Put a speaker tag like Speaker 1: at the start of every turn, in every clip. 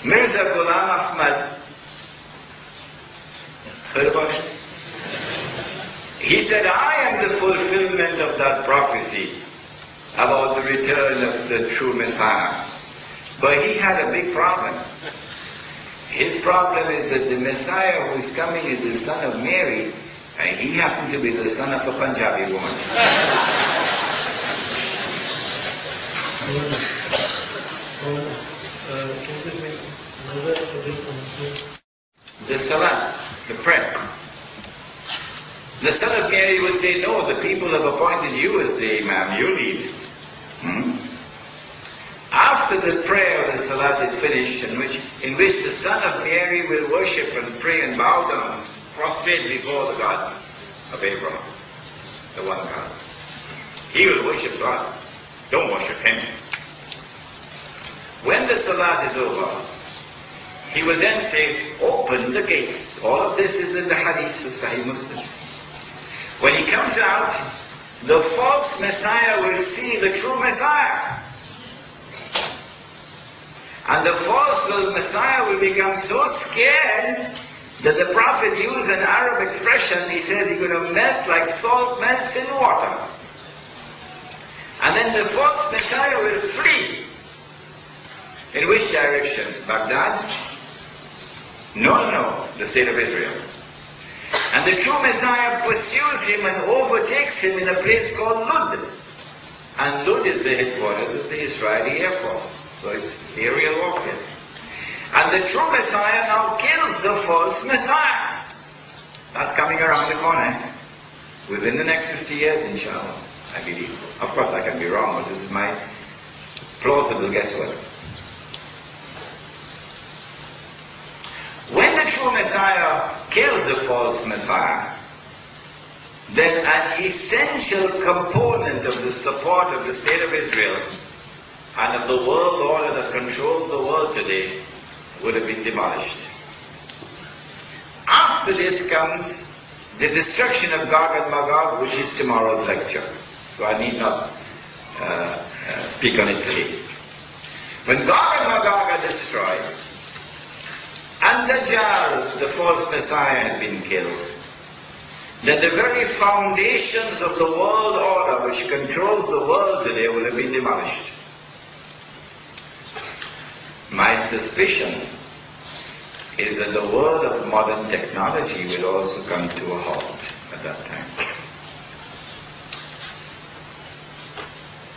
Speaker 1: Mirza Ghulam Ahmad, heard about it? He said, I am the fulfillment of that prophecy about the return of the true Messiah. But he had a big problem. His problem is that the Messiah who is coming is the son of Mary, and he happened to be the son of a Punjabi woman. The Salah, the prayer. The son of Mary would say, no, the people have appointed you as the Imam, you lead. After the prayer of the Salat is finished, in which the son of Mary will worship and pray and bow down, prostrate before the God of Abraham, the one God. He will worship God. Don't worship him. When the Salat is over, he will then say, open the gates. All of this is in the hadith of Sahih Muslim. When he comes out, the false Messiah will see the true Messiah. And the false Messiah will become so scared that the Prophet used an Arab expression. He says he's going to melt like salt melts in water. And then the false Messiah will flee. In which direction? Baghdad? No, the state of Israel. And the true Messiah pursues him and overtakes him in a place called Lud. And Lud is the headquarters of the Israeli Air Force. So it's aerial warfare. And the true Messiah now kills the false Messiah. That's coming around the corner. Within the next 50 years, inshallah, I believe. Of course, I can be wrong, but this is my plausible guesswork. When the true Messiah kills the false Messiah, then an essential component of the support of the state of Israel and of the world order that controls the world today would have been demolished. After this comes the destruction of Gog and Magog, which is tomorrow's lecture. So I need not speak on it today. When Gog and Magog are destroyed, and Dajjal, the false Messiah, had been killed, then the very foundations of the world order which controls the world today will have been demolished. My suspicion is that the world of modern technology will also come to a halt at that time.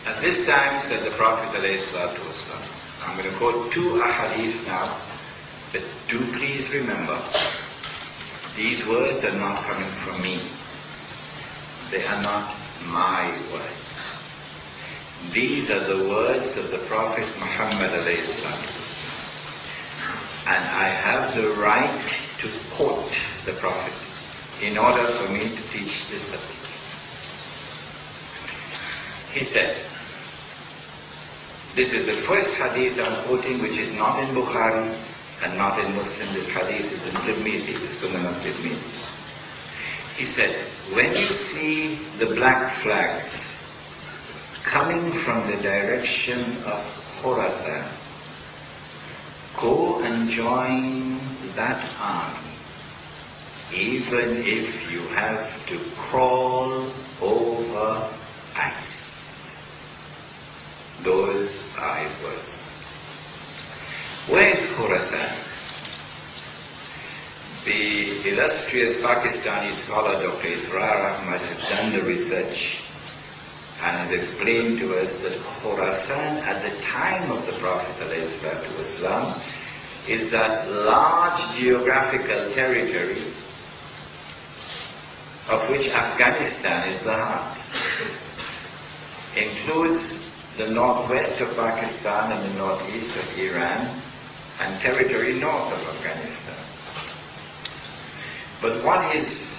Speaker 1: At this time, said the Prophet ﷺ, I'm going to quote two ahadith now, but do please remember, these words are not coming from me. They are not my words. These are the words of the Prophet Muhammad ﷺ. And I have the right to quote the Prophet in order for me to teach this subject. He said, this is the first hadith I'm quoting, which is not in Bukhari and not in Muslim. This hadith is in Tirmidhi, the Sunan of Tirmidhi. He said, when you see the black flags coming from the direction of Khurasan, go and join that army, even if you have to crawl over ice. Those are his words. Where is Khurasan? The illustrious Pakistani scholar Dr. Israr Ahmad has done the research and has explained to us that Khurasan at the time of the Prophet ﷺ is that large geographical territory of which Afghanistan is the heart. Includes the northwest of Pakistan and the northeast of Iran and territory north of Afghanistan. But what is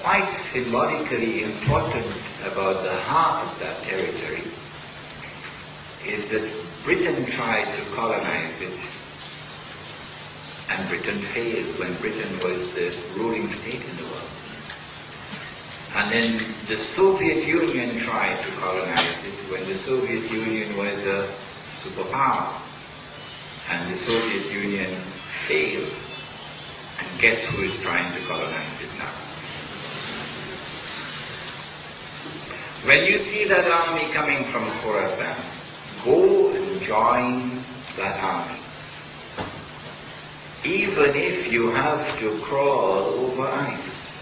Speaker 1: quite symbolically important about the heart of that territory is that Britain tried to colonize it, and Britain failed when Britain was the ruling state in the world. And then the Soviet Union tried to colonize it when the Soviet Union was a superpower. And the Soviet Union failed. And guess who is trying to colonize it now? When you see that army coming from Khorasan, go and join that army. Even if you have to crawl over ice.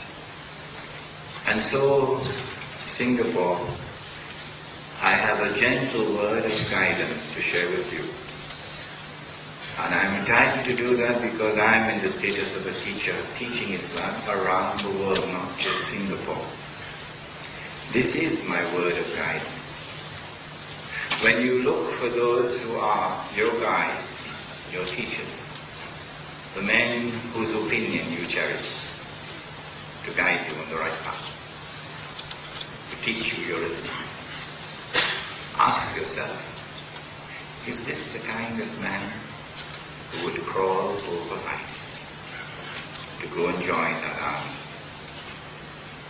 Speaker 1: And so, Singapore, I have a gentle word of guidance to share with you. And I'm entitled to do that because I'm in the status of a teacher, teaching Islam around the world, not just Singapore. This is my word of guidance. When you look for those who are your guides, your teachers, the men whose opinion you cherish, to guide you on the right path, to teach you your religion, ask yourself, is this the kind of man who would crawl over ice to go and join that army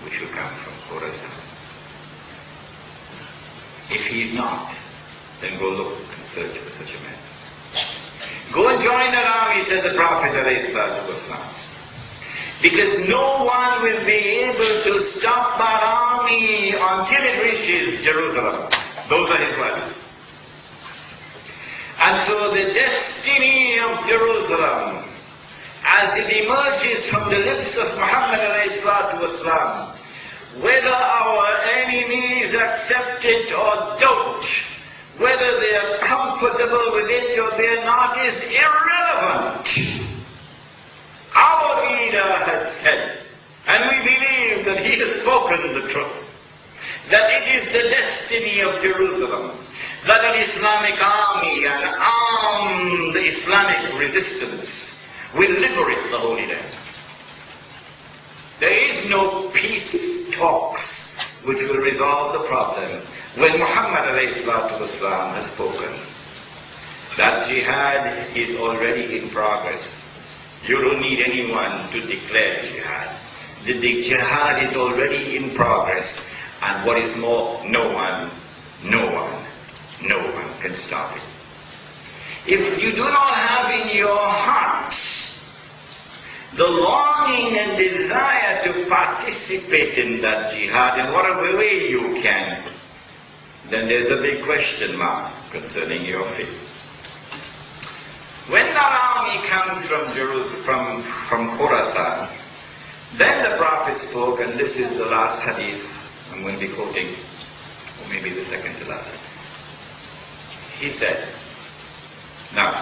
Speaker 1: which will come from Khorasan? If he is not, then go look and search for such a man. Go and join that army, said the Prophet ﷺ. Because no one will be able to stop that army until it reaches Jerusalem. Those are his words. And so the destiny of Jerusalem, as it emerges from the lips of Muhammad ﷺ, whether our enemies accept it or don't, whether they are comfortable with it or they are not, is irrelevant. Our leader has said, and we believe that he has spoken the truth, that it is the destiny of Jerusalem, that an Islamic army and armed Islamic resistance will liberate the Holy Land. There is no peace talks which will resolve the problem when Muhammad ﷺ has spoken. That jihad is already in progress. You don't need anyone to declare jihad. The jihad is already in progress. And what is more, no one can stop it. If you do not have in your heart the longing and desire to participate in that jihad in whatever way you can, then there's a big question mark concerning your faith. When that army comes from Jerusalem, from Khorasan, then the Prophet spoke, and this is the last hadith I'm going to be quoting, or maybe the second to last. He said, now,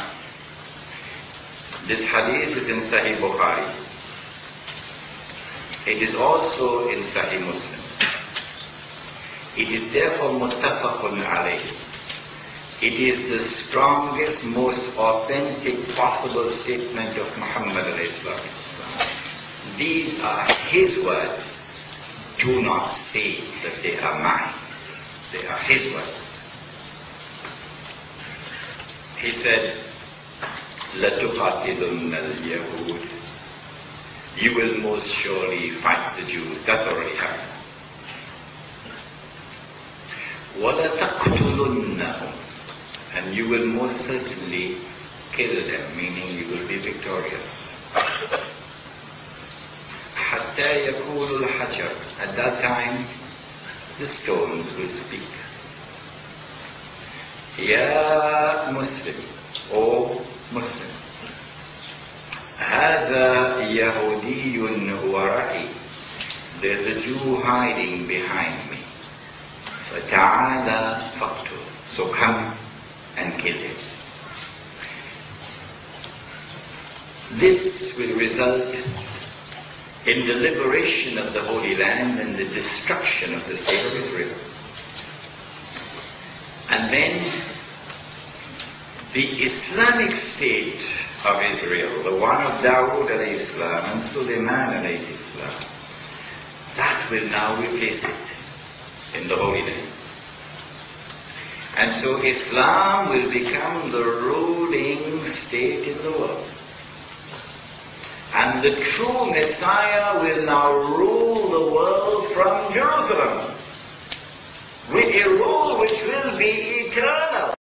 Speaker 1: this hadith is in Sahih Bukhari. It is also in Sahih Muslim. It is therefore muttafaqun alayh. It is the strongest, most authentic possible statement of Muhammad ﷺ. These are his words. Do not say that they are mine. They are his words. He said, لَتُقَاتِلُنَّ الْيَهُودِ. You will most surely fight the Jews. That's already happened. وَلَتَقْتُلُنَّهُمْ. And you will most certainly kill them, meaning you will be victorious. حَتَّى يَقُولُ الْحَجَرُ. At that time, the stones will speak. Ya Muslim, O Muslim, هذا يهودي ورائي. There's a Jew hiding behind me. فَتَعَالَى فَقْتُلْ. So come and kill him. This will result in the liberation of the Holy Land and the destruction of the state of Israel. And then the Islamic state of Israel, the one of Dawood alayhi salam and Sulaiman alayhi salam, that will now replace it in the Holy Land. And so Islam will become the ruling state in the world. And the true Messiah will now rule the world from Jerusalem, with a rule which will be eternal.